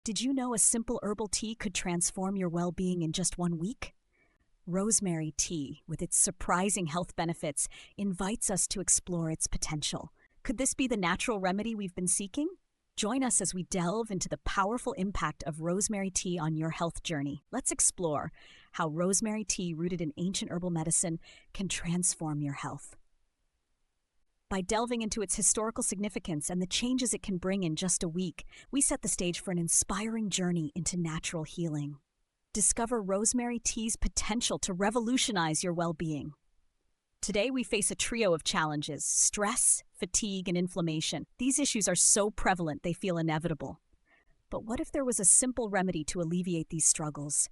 Did you know a simple herbal tea could transform your well-being in just 1 week? Rosemary tea, with its surprising health benefits, invites us to explore its potential. Could this be the natural remedy we've been seeking? Join us as we delve into the powerful impact of rosemary tea on your health journey. Let's explore how rosemary tea, rooted in ancient herbal medicine, can transform your health. By delving into its historical significance and the changes it can bring in just a week, we set the stage for an inspiring journey into natural healing. Discover rosemary tea's potential to revolutionize your well-being. Today, we face a trio of challenges: stress, fatigue, and inflammation. These issues are so prevalent they feel inevitable. But what if there was a simple remedy to alleviate these struggles?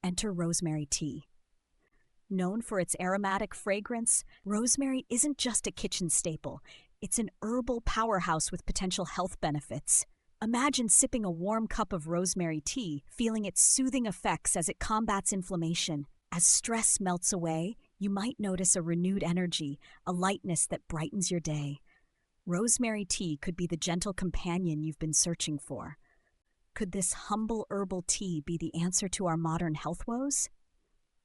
Enter rosemary tea. Known for its aromatic fragrance, rosemary isn't just a kitchen staple. It's an herbal powerhouse with potential health benefits. Imagine sipping a warm cup of rosemary tea, feeling its soothing effects as it combats inflammation. As stress melts away, you might notice a renewed energy, a lightness that brightens your day. Rosemary tea could be the gentle companion you've been searching for. Could this humble herbal tea be the answer to our modern health woes?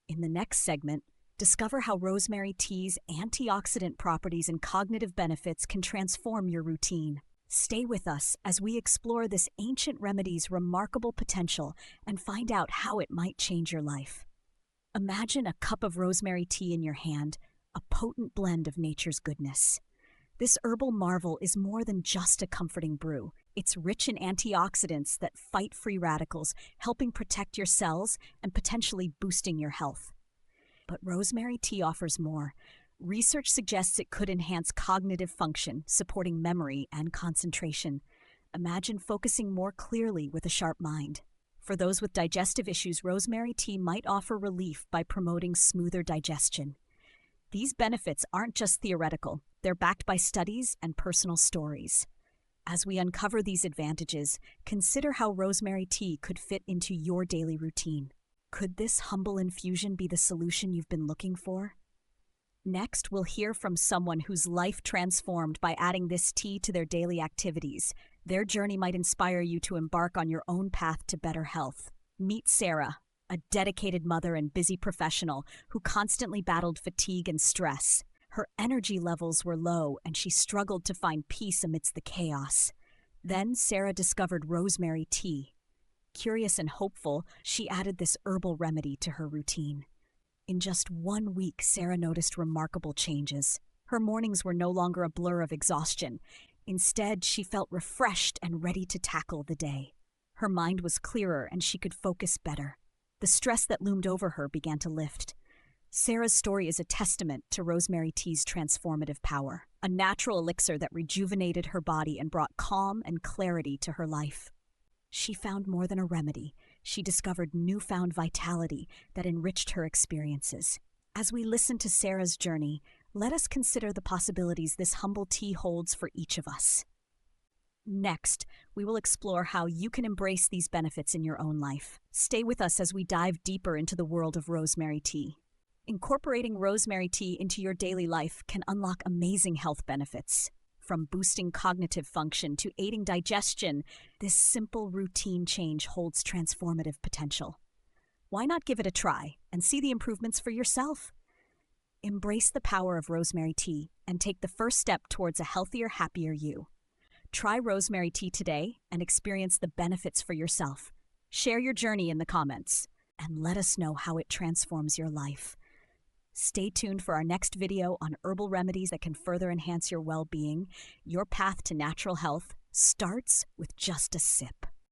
In the next segment, discover how rosemary tea's antioxidant properties and cognitive benefits can transform your routine. Stay with us as we explore this ancient remedy's remarkable potential and find out how it might change your life. Imagine a cup of rosemary tea in your hand, a potent blend of nature's goodness. This herbal marvel is more than just a comforting brew. It's rich in antioxidants that fight free radicals, helping protect your cells and potentially boosting your health. But rosemary tea offers more. Research suggests it could enhance cognitive function, supporting memory and concentration. Imagine focusing more clearly with a sharp mind. For those with digestive issues, rosemary tea might offer relief by promoting smoother digestion. These benefits aren't just theoretical, they're backed by studies and personal stories. As we uncover these advantages, consider how rosemary tea could fit into your daily routine. Could this humble infusion be the solution you've been looking for? Next, we'll hear from someone whose life transformed by adding this tea to their daily activities. Their journey might inspire you to embark on your own path to better health. Meet Sarah, a dedicated mother and busy professional who constantly battled fatigue and stress. Her energy levels were low, and she struggled to find peace amidst the chaos. Then Sarah discovered rosemary tea. Curious and hopeful, she added this herbal remedy to her routine. In just 1 week, Sarah noticed remarkable changes. Her mornings were no longer a blur of exhaustion. Instead, she felt refreshed and ready to tackle the day. Her mind was clearer, and she could focus better. The stress that loomed over her began to lift. Sarah's story is a testament to rosemary tea's transformative power, a natural elixir that rejuvenated her body and brought calm and clarity to her life. She found more than a remedy. She discovered newfound vitality that enriched her experiences. As we listen to Sarah's journey, let us consider the possibilities this humble tea holds for each of us. Next, we will explore how you can embrace these benefits in your own life. Stay with us as we dive deeper into the world of rosemary tea. Incorporating rosemary tea into your daily life can unlock amazing health benefits. From boosting cognitive function to aiding digestion, this simple routine change holds transformative potential. Why not give it a try and see the improvements for yourself? Embrace the power of rosemary tea and take the first step towards a healthier, happier you. Try rosemary tea today and experience the benefits for yourself. Share your journey in the comments and let us know how it transforms your life. Stay tuned for our next video on herbal remedies that can further enhance your well-being. Your path to natural health starts with just a sip.